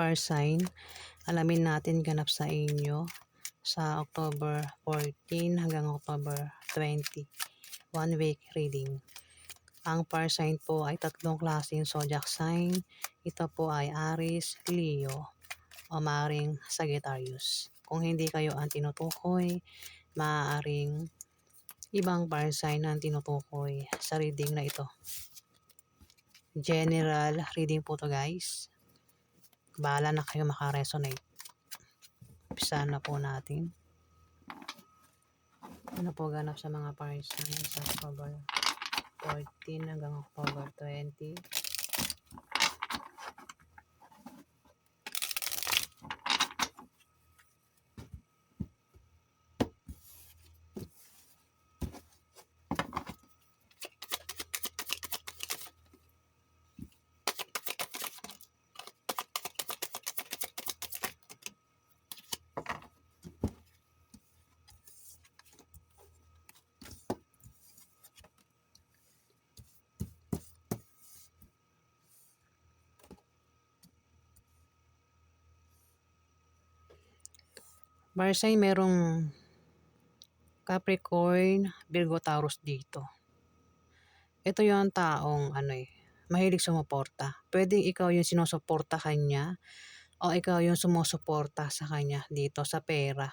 Star sign, alamin natin ganap sa inyo sa October 14 hanggang October 20. 1 week reading. Ang fire sign po ay tatlong klaseng zodiac sign. Ito po ay Aries, Leo, o maaaring Sagittarius. Kung hindi kayo ang tinutukoy, maaaring ibang fire sign ang tinutukoy sa reading na ito. General reading po to guys. Bahala na kayo makaresonate. Umpisahan na po natin. Ano po ganap sa mga fire sign sa October 14 hanggang October 20. Fire sign merong Capricorn, Virgo, Taurus dito. Ito yung taong mahilig sumuporta. Pwedeng ikaw yung sinusuporta kanya o ikaw yung sumusuporta sa kanya dito sa pera.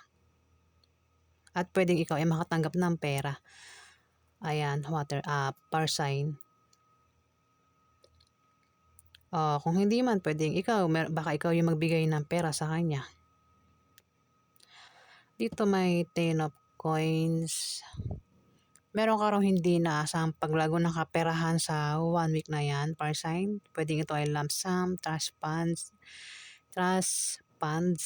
At pwedeng ikaw ay makatanggap ng pera. Ayan, fire sign. Kung hindi man, pwedeng baka ikaw yung magbigay ng pera sa kanya. Dito may 10 of coins. Meron ka raw hindi inaasahang paglago ng kaperahan sa 1 week na yan, fire sign. Pwedeng ito ay lump sum, trust funds,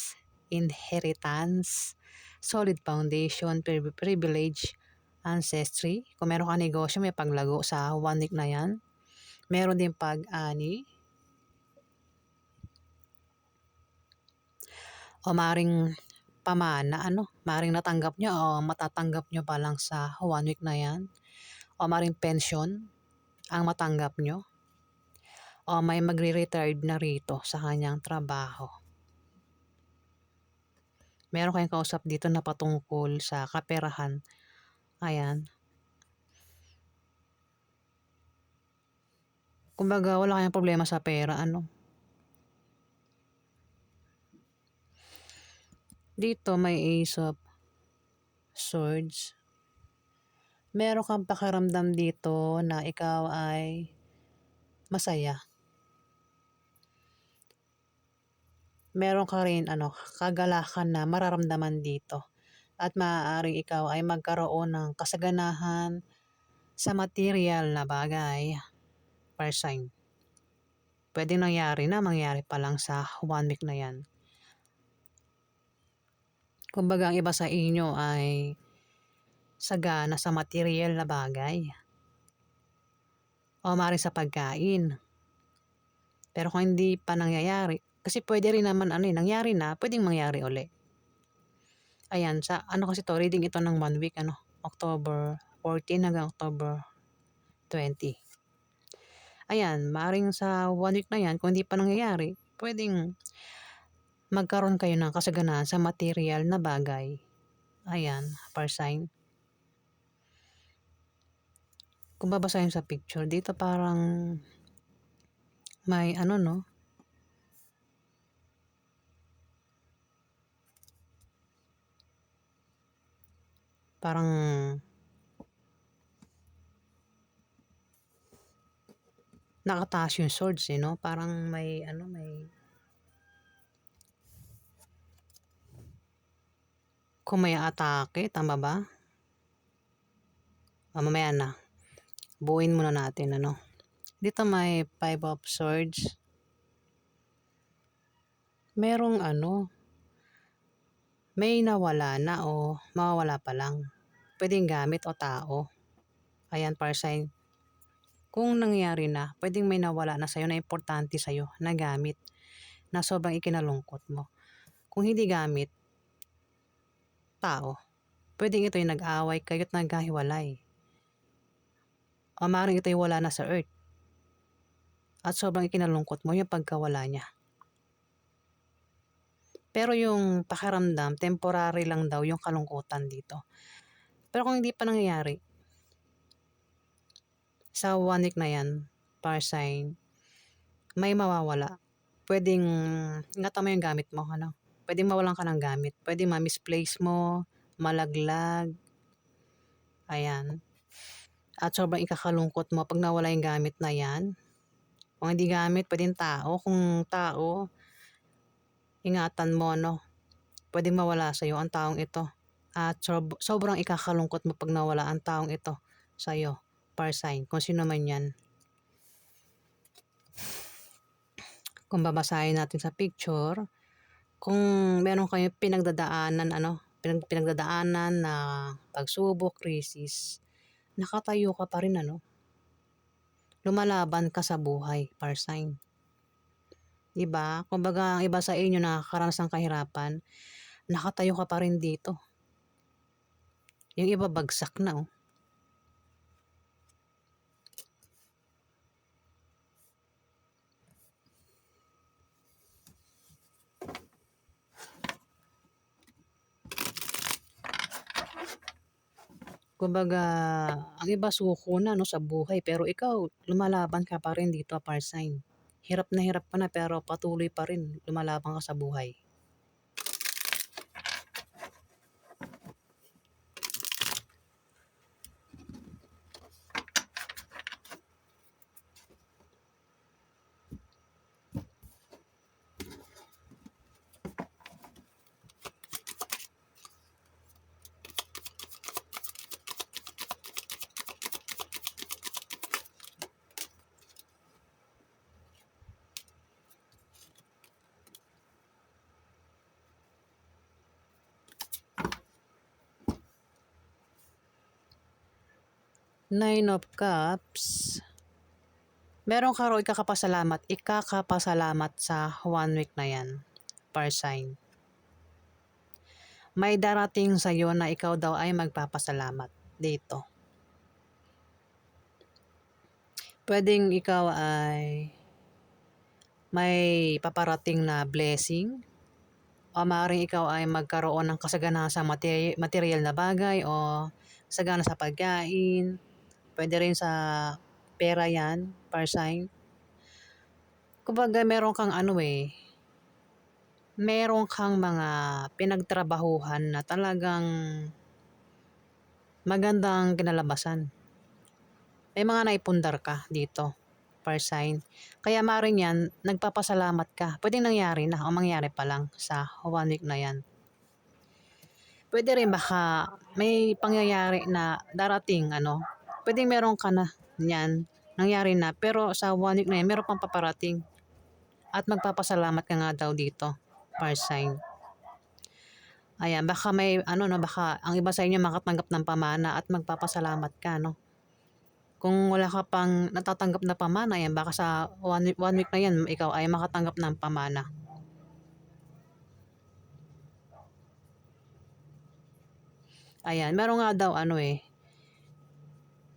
inheritance, solid foundation, privilege, ancestry. Kung meron ka negosyo, may paglago sa 1 week na yan. Meron din pag-ani. O maring pamana, maring natanggap nyo o matatanggap nyo pa lang sa 1 week na yan. O maring pension ang matanggap nyo. O may magre-retired na rito sa kanyang trabaho. Meron kayong kausap dito na patungkol sa kaperahan. Ayan. Kumbaga, wala kayong problema sa pera, Dito may Ace of Swords. Meron kang pakiramdam dito na ikaw ay masaya. Meron ka rin kagalakan na mararamdaman dito. At maaaring ikaw ay magkaroon ng kasaganahan sa material na bagay. Fire sign. Pwede mangyari pa lang sa 1 week na yan. Kumbaga ang iba sa inyo ay sagana sa material na bagay. O maaaring sa pagkain. Pero kung hindi pa nangyayari, kasi pwede rin naman nangyari na, pwedeng mangyari uli. Ayan, kasi to, reading ito ng 1 week, October 14 hanggang October 20. Ayan, maaaring sa 1 week na yan, kung hindi pa nangyayari, pwedeng magkaroon kayo ng kasaganahan sa material na bagay. Ayan, fire sign. Kung babasahin sa picture, dito parang may parang nakataas yung swords, Parang may kung may atake, tama ba? Mamaya na. Buuin muna natin, Dito may 5 of Swords. Merong may nawala na o mawawala pa lang. Pwedeng gamit o tao. Ayan, fire sign. Kung nangyari na, pwedeng may nawala na sa'yo na importante sa'yo na gamit na sobrang ikinalungkot mo. Kung hindi gamit, tao. Pwedeng ito'y nag-away kayo't nagkahiwalay. O maaaring ito'y wala na sa earth. At sobrang ikinalungkot mo yung pagkawala niya. Pero yung pakiramdam, temporary lang daw yung kalungkutan dito. Pero kung hindi pa nangyayari, sa 1 week na yan, par sign, may mawawala. Pwedeng ingatan mo yung gamit mo, ano? Pwedeng mawalan ka ng gamit. Pwedeng ma-misplace mo, malaglag. Ayan. At sobrang ikakalungkot mo pag nawala yung gamit na yan. Kung hindi gamit, pwedeng tao. Kung tao, ingatan mo, no? Pwedeng mawala sa'yo ang taong ito. At sobrang ikakalungkot mo pag nawala ang taong ito sa'yo. Par sign. Kung sino man yan. Kung babasahin natin sa picture, kung meron kayong pinagdadaanan na pagsubok, crisis, nakatayo ka pa rin, ano? Lumalaban ka sa buhay, par sign. Diba? Kumbaga, ang iba sa inyo nakakaranas ng kahirapan, nakatayo ka pa rin dito. Yung iba bagsak na, oh. Kumbaga, ang iba suko na, no, sa buhay, pero ikaw, lumalaban ka pa rin dito, par sign. Hirap ka na pero patuloy pa rin lumalaban ka sa buhay. Nine of Cups. Meron ka raw ikakapasalamat sa 1 week na yan, par sign. May darating sa'yo na ikaw daw ay magpapasalamat dito. Pwedeng ikaw ay may paparating na blessing, o maaaring ikaw ay magkaroon ng kasaganaan sa material na bagay, o sagana sa pagkain. Pwede rin sa pera yan, par sign. Kumbaga meron kang meron kang mga pinagtrabahuhan na talagang magandang kinalabasan. May mga naipundar ka dito, par sign. Kaya maaaring yan, nagpapasalamat ka. Pwedeng nangyari na o mangyari pa lang sa 1 week na yan. Pwede rin baka may pangyayari na darating, pwedeng meron ka na yan, nangyari na, pero sa 1 week na yan, meron pang paparating. At magpapasalamat ka nga daw dito, par sign. Ayan, baka baka ang iba sa inyo makatanggap ng pamana at magpapasalamat ka, no? Kung wala ka pang natatanggap na pamana, yan, baka sa 1 week na yan, ikaw ay makatanggap ng pamana. Ayan, meron nga daw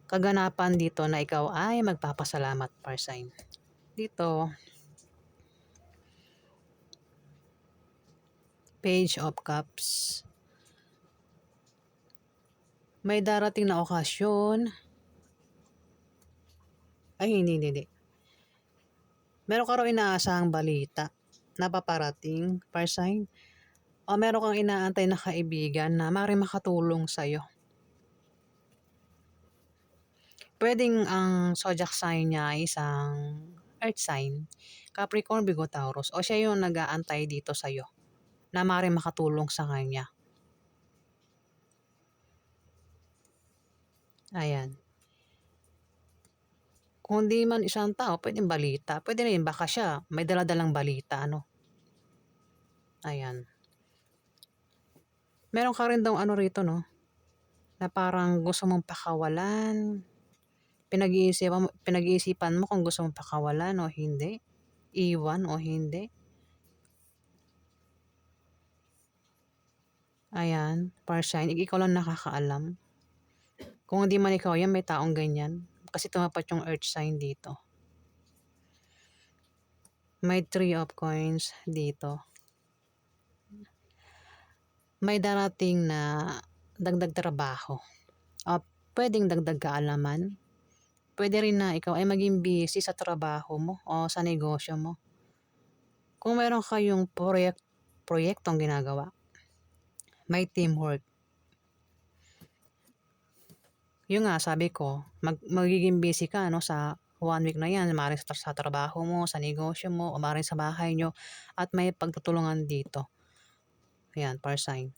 kaganapan dito na ikaw ay magpapasalamat, par sign. Dito, Page of Cups. May darating na okasyon. Ay, hindi. Meron ka raw inaasahang balita na paparating, par sign. O meron kang inaantay na kaibigan na maaaring makatulong sa'yo. Pwedeng ang zodiac sign niya ay isang earth sign, Capricorn, Virgo, Taurus, o siya yung nag-aantay dito sa'yo na maaaring makatulong sa kanya. Ayan. Kung di man isang tao, pwedeng balita. Pwede rin baka siya may daladalang balita, ano. Ayan. Meron ka rin daw rito, no, na parang gusto mong pakawalan. Pinag-iisipan mo kung gusto mong pakawalan o hindi. Iwan o hindi. Ayan, par sign. Ikaw lang nakakaalam. Kung hindi man ikaw yan, may taong ganyan. Kasi tumapat yung earth sign dito. May 3 of coins dito. may darating na dagdag trabaho o puwedeng dagdag kaalaman. Puwede rin na ikaw ay maging busy sa trabaho mo o sa negosyo mo. Kung meron kayong proyektong ginagawa, may teamwork. Yun nga sabi ko, magiging busy ka 'no sa 1 week na 'yan, maaaring sa trabaho mo, sa negosyo mo, o maaaring sa bahay niyo at may pagtutulungan dito. Ayan, par sign.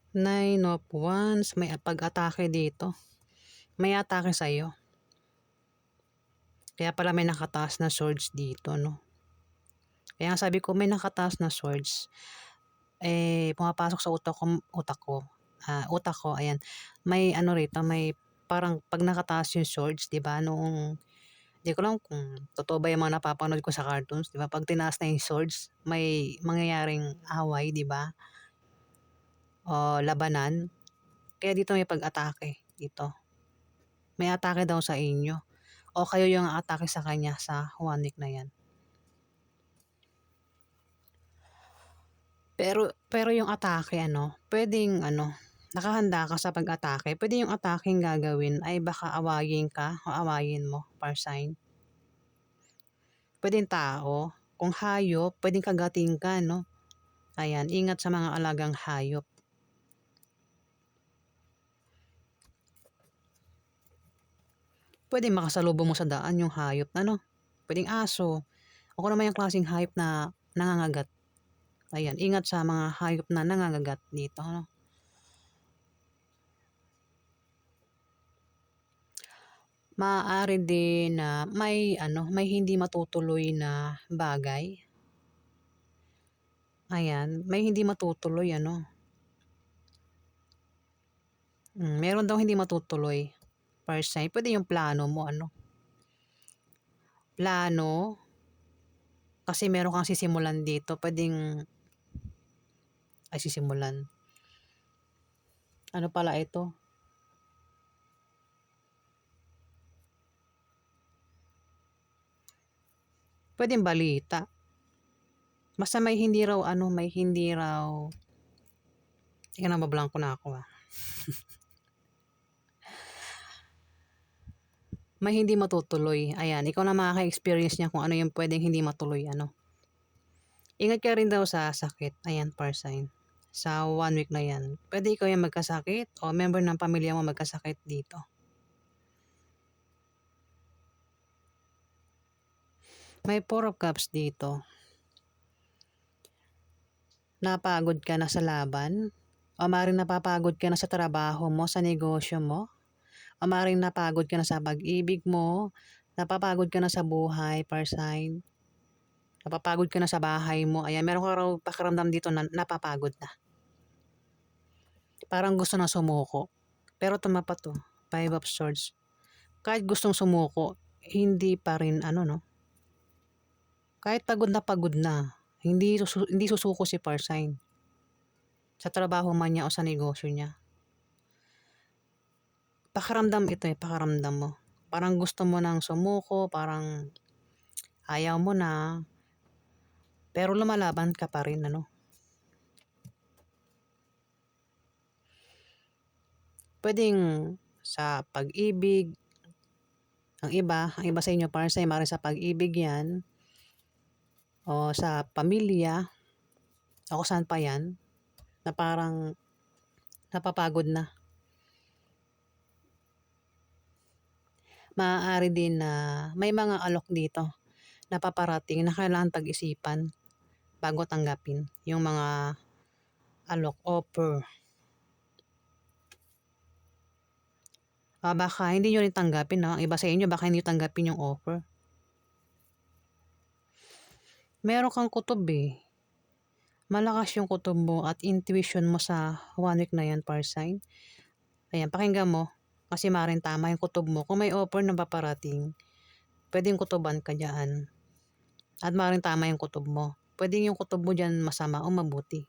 Nine of Wands, may pag-atake dito. May atake sa'yo. Kaya pala may nakataas na swords dito 'no. Kaya nga sabi ko may nakataas na swords, pumapasok sa utak ko ayan, may ano rito, may parang 'pag nakataas yung swords 'di ba noong, di ko alam kung totoo ba yung mga napapanood ko sa cartoons 'di ba 'pag tinaas na yung swords may mangyayaring away 'di ba, o labanan. Kaya dito may pag-atake dito. May atake daw sa inyo o kayo yung aatake sa kanya sa 1 week na 'yan. Pero yung atake ano, puwedeng ano, nakahanda ka sa pag-atake. Puwede yung atakeng gagawin ay baka awayin ka o awayin mo, par sign. Puwedeng tao, kung hayop puwedeng kagatin ka 'no. Ayan, ingat sa mga alagang hayop. Puwedeng makasalubong mo sa daan yung hayop na 'no, puwedeng aso o kung ano man yung klaseng hayop na nangangagat. Ayan, ingat sa mga hayop na nangangagat dito 'no. Maaari din na may ano, may hindi matutuloy na bagay. Ayan, may hindi matutuloy ano. Meron daw hindi matutuloy, per se. Puwede yung plano mo ano, plano, kasi meron kang sisimulan dito, puwedeng sisimulan. Ano pala ito, puwedeng balita. Basta may hindi raw ano, may hindi raw, teka lang mablanko na ako, May hindi matutuloy, ayan, ikaw na makaka-experience niyan kung ano yung puwedeng hindi matuloy ano. Ingat ka rin daw sa sakit, ayan, par sign. Sa 1 week na 'yan, puwede ikaw yung magkasakit o member ng pamilya mo magkasakit dito. May 4 of Cups dito. Napagod ka na sa laban o maaaring napapagod ka na sa trabaho mo, sa negosyo mo, o maaaring napagod ka na sa pag-ibig mo, napapagod ka na sa buhay, par sign. Napapagod ka na sa bahay mo, ayan, meron ka raw pakiramdam dito na napapagod na. Parang gusto na sumuko. Pero tumapat 'to, 5 of Swords. Kahit gustong sumuko, hindi pa rin ano 'no, kahit pagod na, hindi susuko si par sign. Sa trabaho man niya o sa negosyo niya. Pakiramdam ito, pakiramdam mo. Parang gusto mo ng sumuko, parang ayaw mo na, pero lumalaban ka pa rin ano. Puwedeng sa pag-ibig, ang iba sa inyo par sign maaaring sa pag-ibig 'yan o sa pamilya o kung saan pa 'yan, na parang napapagod na. maaari din na may mga alok dito na paparating na kailangan pag-isipan bago tanggapin yung mga alok, offer. Baka hindi nyo rin tanggapin, no? Ang iba sa inyo, baka hindi nyo tanggapin yung offer. Meron kang kutob eh. Malakas yung kutob mo at intuition mo sa 1 week na yan, par sign. Ayan, pakinggan mo. Kasi maaaring tama yung kutob mo. Kung may offer na paparating, pwedeng kutoban ka dyan. At maaaring tama yung kutob mo. Pwedeng yung kutob mo dyan masama o mabuti.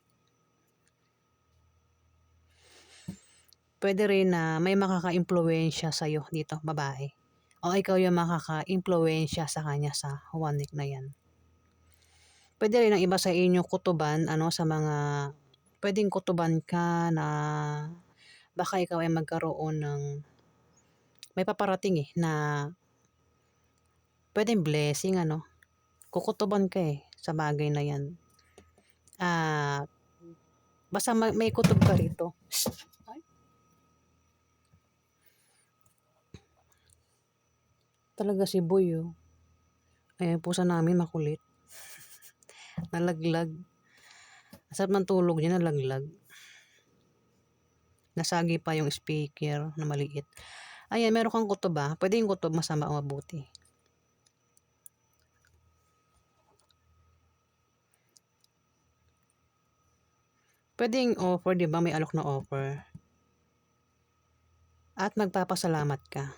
Pwede rin na may makaka-impluwensya sa'yo dito, babae. O ikaw yung makaka-impluwensya sa kanya sa 1 week na yan. Pwede rin ang iba sa inyo kutuban, sa mga, pwedeng kutuban ka na baka ikaw ay magkaroon ng, may paparating na pwedeng blessing, kukutuban ka sa bagay na yan. Basta may kutob ka rito. Ay. Talaga si Boy, Ayan, pusa namin makulit. Nalaglag. Sarap ng tulog niya, nalaglag. Nasagi pa yung speaker na maliit. Ayan, meron kang kutob Pwede yung kutob masama o mabuti. Pwede yung offer, di ba? May alok na offer. At magpapasalamat ka.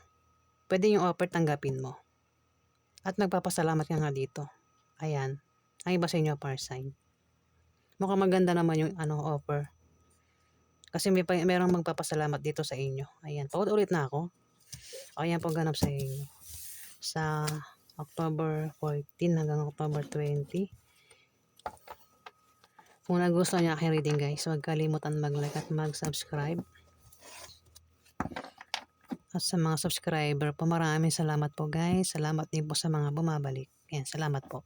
Pwede yung offer tanggapin mo. At magpapasalamat ka nga dito. Ayan. Ang iba sa inyo, par sign. Mukhang maganda naman yung offer. Kasi merong magpapasalamat dito sa inyo. Ayan. Paulit na ako. Ayan po ganap sa inyo. Sa October 14 hanggang October 20. Kung nagustuhan niyo aking reading guys, huwag kalimutan mag-like at mag-subscribe. At sa mga subscriber po, maraming salamat po guys. Salamat din po sa mga bumabalik. Ayan, salamat po.